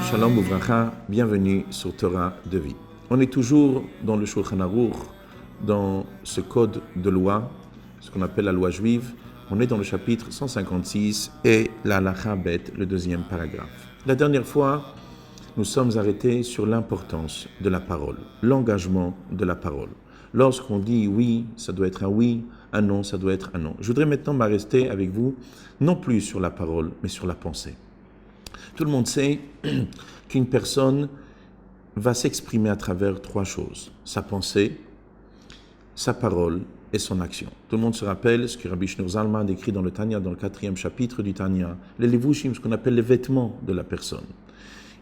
Shalom Uvracha, bienvenue sur Torah de vie. On est toujours dans le Shulchan Aruch, dans ce code de loi, ce qu'on appelle la loi juive. On est dans le chapitre 156 et la halakha bet, le deuxième paragraphe. La dernière fois, nous sommes arrêtés sur l'importance de la parole, l'engagement de la parole. Lorsqu'on dit oui, ça doit être un oui, un non, ça doit être un non. Je voudrais maintenant m'arrêter avec vous, non plus sur la parole, mais sur la pensée. Tout le monde sait qu'une personne va s'exprimer à travers trois choses, sa pensée, sa parole et son action. Tout le monde se rappelle ce que Rabbi Shneur Zalman décrit dans le Tanya, dans le 4e chapitre du Tanya, les levushim, ce qu'on appelle les vêtements de la personne.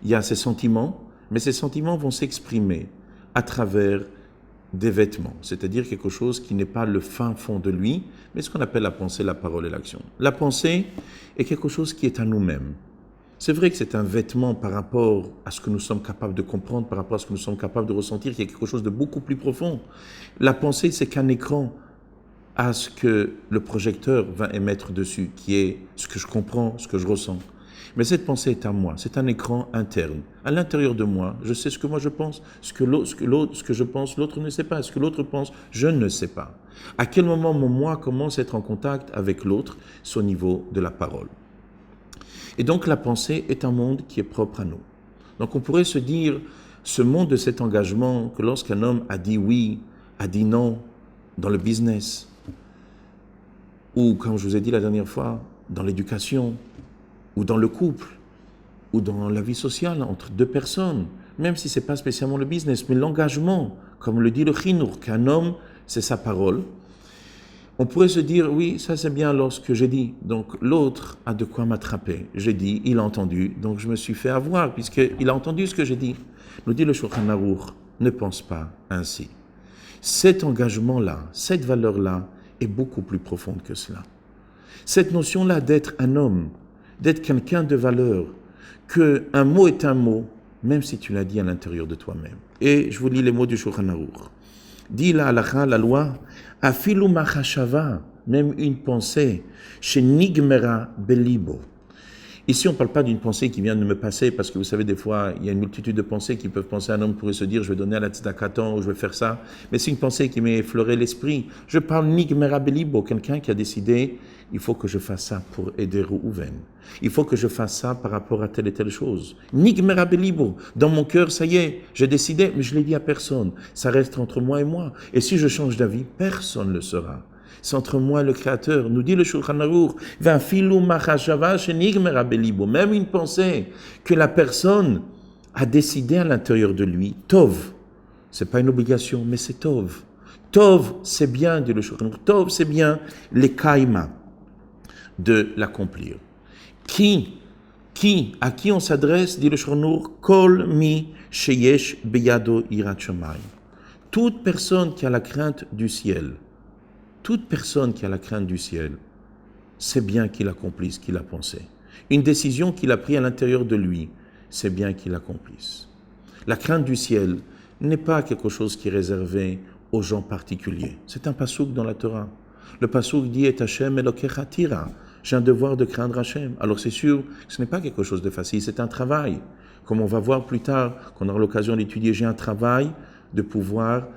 Il y a ses sentiments, mais ces sentiments vont s'exprimer à travers des vêtements, c'est-à-dire quelque chose qui n'est pas le fin fond de lui, mais ce qu'on appelle la pensée, la parole et l'action. La pensée est quelque chose qui est à nous-mêmes. C'est vrai que c'est un vêtement par rapport à ce que nous sommes capables de comprendre, par rapport à ce que nous sommes capables de ressentir, qu'il y a quelque chose de beaucoup plus profond. La pensée, c'est qu'un écran à ce que le projecteur va émettre dessus, qui est ce que je comprends, ce que je ressens. Mais cette pensée est à moi, c'est un écran interne. À l'intérieur de moi, je sais ce que moi je pense, ce que je pense, l'autre ne sait pas. Ce que l'autre pense, je ne sais pas. À quel moment mon moi commence à être en contact avec l'autre, c'est au niveau de la parole. Et donc la pensée est un monde qui est propre à nous. Donc on pourrait se dire, ce monde de cet engagement, que lorsqu'un homme a dit oui, a dit non, dans le business, ou comme je vous ai dit la dernière fois, dans l'éducation, ou dans le couple, ou dans la vie sociale entre deux personnes, même si ce n'est pas spécialement le business, mais l'engagement, comme le dit le Chinour, qu'un homme, c'est sa parole. On pourrait se dire, oui, ça c'est bien lorsque j'ai dit, donc l'autre a de quoi m'attraper. J'ai dit, il a entendu, donc je me suis fait avoir, puisqu'il a entendu ce que j'ai dit. Nous dit le Shulchan Aruch, ne pense pas ainsi. Cet engagement-là, cette valeur-là, est beaucoup plus profonde que cela. Cette notion-là d'être un homme, d'être quelqu'un de valeur, qu'un mot est un mot, même si tu l'as dit à l'intérieur de toi-même. Et je vous lis les mots du Shulchan Aruch. Dit la halakha, la loi, afilu machashava, même une pensée, chez nigmera belibo. Ici, on ne parle pas d'une pensée qui vient de me passer, parce que vous savez, des fois, il y a une multitude de pensées qui peuvent penser, un homme pourrait se dire, je vais donner à la tzedakaton, ou je vais faire ça, mais c'est une pensée qui m'est effleuré l'esprit. Je parle nigmera belibo, quelqu'un qui a décidé, il faut que je fasse ça pour aider Reuven. Il faut que je fasse ça par rapport à telle et telle chose. Nigmera belibo, dans mon cœur, ça y est, j'ai décidé, mais je ne l'ai dit à personne. Ça reste entre moi et moi. Et si je change d'avis, personne ne le saura. C'est entre moi et le Créateur. Nous dit le Shulchan Aruch, même une pensée que la personne a décidé à l'intérieur de lui, Tov, c'est pas une obligation, mais c'est Tov. Tov, c'est bien, dit le Shulchan Aruch, Tov, c'est bien, les kaima, de l'accomplir. À qui on s'adresse, dit le Shulchan Aruch, kol mi sheyesh beyado yirat shamayim. Toute personne qui a la crainte du ciel, toute personne qui a la crainte du ciel, c'est bien qu'il accomplisse ce qu'il a pensé. Une décision qu'il a prise à l'intérieur de lui, c'est bien qu'il accomplisse. La crainte du ciel n'est pas quelque chose qui est réservé aux gens particuliers. C'est un pasouk dans la Torah. Le pasouk dit « Et Hashem Elokecha tira ». J'ai un devoir de craindre Hashem. Alors c'est sûr que ce n'est pas quelque chose de facile, c'est un travail. Comme on va voir plus tard, qu'on aura l'occasion d'étudier, j'ai un travail de pouvoir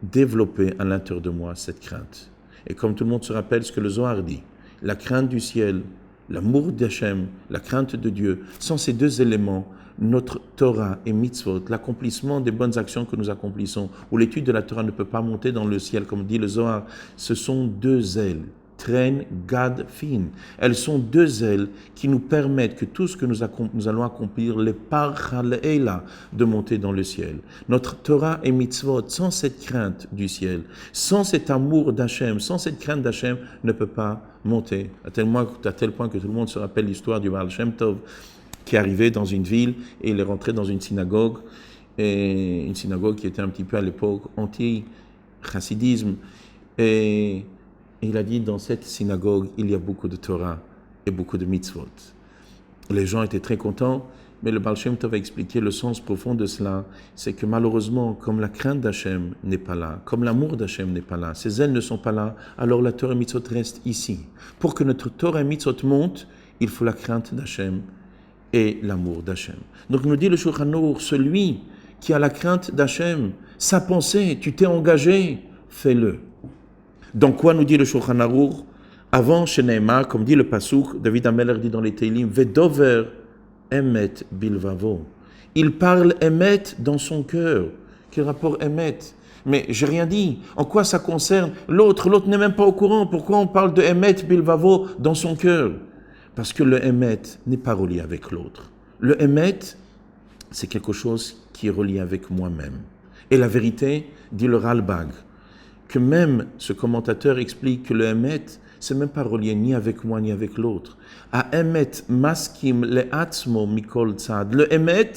développer à l'intérieur de moi cette crainte. Et comme tout le monde se rappelle ce que le Zohar dit, la crainte du ciel, l'amour d'Hachem, la crainte de Dieu, sans ces deux éléments, notre Torah et mitzvot, l'accomplissement des bonnes actions que nous accomplissons, où l'étude de la Torah ne peut pas monter dans le ciel, comme dit le Zohar, ce sont deux ailes, Tren, Gad, Fin. Elles sont deux ailes qui nous permettent que tout ce que nous allons accomplir, les parchaleila, de monter dans le ciel. Notre Torah et mitzvot, sans cette crainte du ciel, sans cet amour d'Hachem, sans cette crainte d'Hachem, ne peut pas monter. À tel point que tout le monde se rappelle l'histoire du Baal Shem Tov, qui est arrivé dans une ville et il est rentré dans une synagogue qui était un petit peu à l'époque anti-chassidisme. Et il a dit, dans cette synagogue, il y a beaucoup de Torah et beaucoup de mitzvot. Les gens étaient très contents Mais le Baal Shem Tov a expliqué le sens profond de cela, c'est que malheureusement, comme la crainte d'Hachem n'est pas là, comme l'amour d'Hachem n'est pas là, ses ailes ne sont pas là, alors la Torah et Mitzvot reste ici. Pour que notre Torah et Mitzvot monte, il faut la crainte d'Hachem et l'amour d'Hachem. Donc nous dit le Shulchan Aruch, celui qui a la crainte d'Hachem, sa pensée, tu t'es engagé, fais-le. Donc quoi nous dit le Shulchan Aruch? Avant, chez Neymar, comme dit le Pasuk, David Ameller dit dans les Teilim, Vedover Emet Bilvavo. Il parle Emet dans son cœur. Quel rapport Emet? Mais j'ai rien dit. En quoi ça concerne l'autre? L'autre n'est même pas au courant. Pourquoi on parle de Emet Bilvavo dans son cœur? Parce que le Emet n'est pas relié avec l'autre. Le Emet, c'est quelque chose qui est relié avec moi-même. Et la vérité, dit le Ralbag, que même ce commentateur explique que le Emet, c'est même pas relié ni avec moi ni avec l'autre. A Emet maskim le'atzmo mikol tzad. Le Emet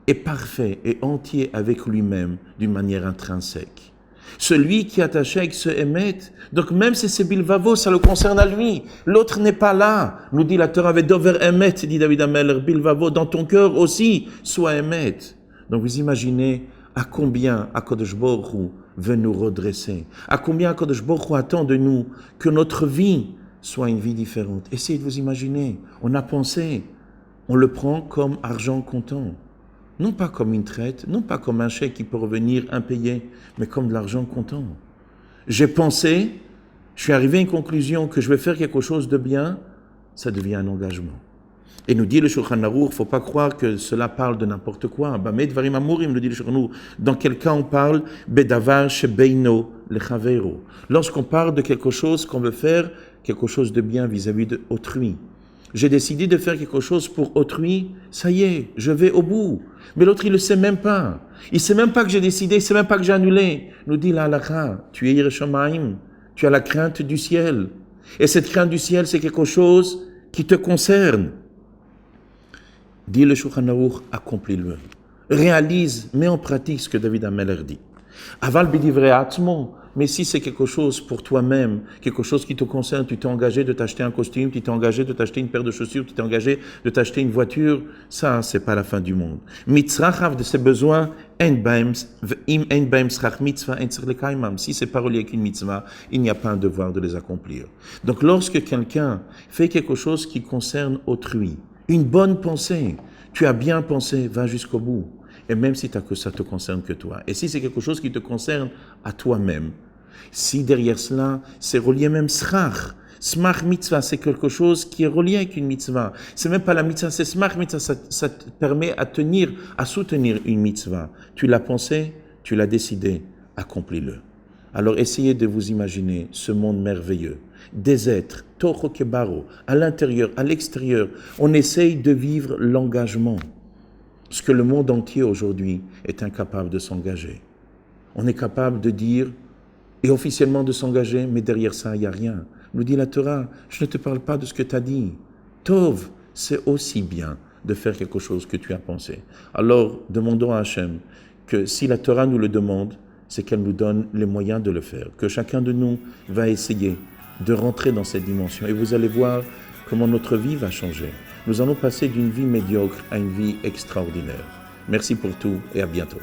est parfait et entier avec lui-même d'une manière intrinsèque. Celui qui est attaché avec ce Emet, donc même si c'est Bilvavo, ça le concerne à lui. L'autre n'est pas là. Nous dit la Torah, Vedover Emet, dit David Ameller, Bilvavo, dans ton cœur aussi, sois Emet. Donc vous imaginez à combien Akadosh Baruch Hu veut nous redresser, à combien Akadosh Baruch Hu attend de nous que notre vie soit une vie différente. Essayez de vous imaginer, on a pensé, on le prend comme argent comptant. Non pas comme une traite, non pas comme un chèque qui peut revenir impayé, mais comme de l'argent comptant. J'ai pensé, je suis arrivé à une conclusion que je vais faire quelque chose de bien, ça devient un engagement. Et nous dit le Shulchan Aruch, il ne faut pas croire que cela parle de n'importe quoi. Medvarim amurim, nous dit le Shulchan Aruch. Dans quel cas on parle bedavar shebeino lechaveiro. Lorsqu'on parle de quelque chose qu'on veut faire, quelque chose de bien vis-à-vis d'autrui. J'ai décidé de faire quelque chose pour autrui, ça y est, je vais au bout. Mais l'autre, il ne le sait même pas. Il ne sait même pas que j'ai décidé, il ne sait même pas que j'ai annulé. Nous dit la halakha, tu es Yireh Shamayim, tu as la crainte du ciel. Et cette crainte du ciel, c'est quelque chose qui te concerne. Dit le Shulchan Aruch, accomplis-le. Réalise, mets en pratique ce que David Ameller dit. Aval bidivrei atzmo. Mais si c'est quelque chose pour toi-même, quelque chose qui te concerne, tu t'es engagé de t'acheter un costume, tu t'es engagé de t'acheter une paire de chaussures, tu t'es engagé de t'acheter une voiture, ça, c'est pas la fin du monde. Mitzrachav de ses besoins, si c'est pas relié avec une mitzvah, il n'y a pas un devoir de les accomplir. Donc lorsque quelqu'un fait quelque chose qui concerne autrui, une bonne pensée, tu as bien pensé, va jusqu'au bout. Et même si ça te concerne que toi. Et si c'est quelque chose qui te concerne à toi-même, si derrière cela, c'est relié même smach mitzvah, c'est quelque chose qui est relié avec une mitzvah. C'est même pas la mitzvah, c'est smach mitzvah, ça te permet à soutenir une mitzvah. Tu l'as pensé, tu l'as décidé, accomplis-le. Alors essayez de vous imaginer ce monde merveilleux. Des êtres, Toho Kebaro, à l'intérieur, à l'extérieur. On essaye de vivre l'engagement. Ce que le monde entier aujourd'hui est incapable de s'engager. On est capable de dire, et officiellement de s'engager, mais derrière ça, il n'y a rien. Nous dit la Torah, je ne te parle pas de ce que tu as dit. Tov, c'est aussi bien de faire quelque chose que tu as pensé. Alors, demandons à Hachem que si la Torah nous le demande, c'est qu'elle nous donne les moyens de le faire. Que chacun de nous va essayer de rentrer dans cette dimension. Et vous allez voir comment notre vie va changer. Nous allons passer d'une vie médiocre à une vie extraordinaire. Merci pour tout et à bientôt.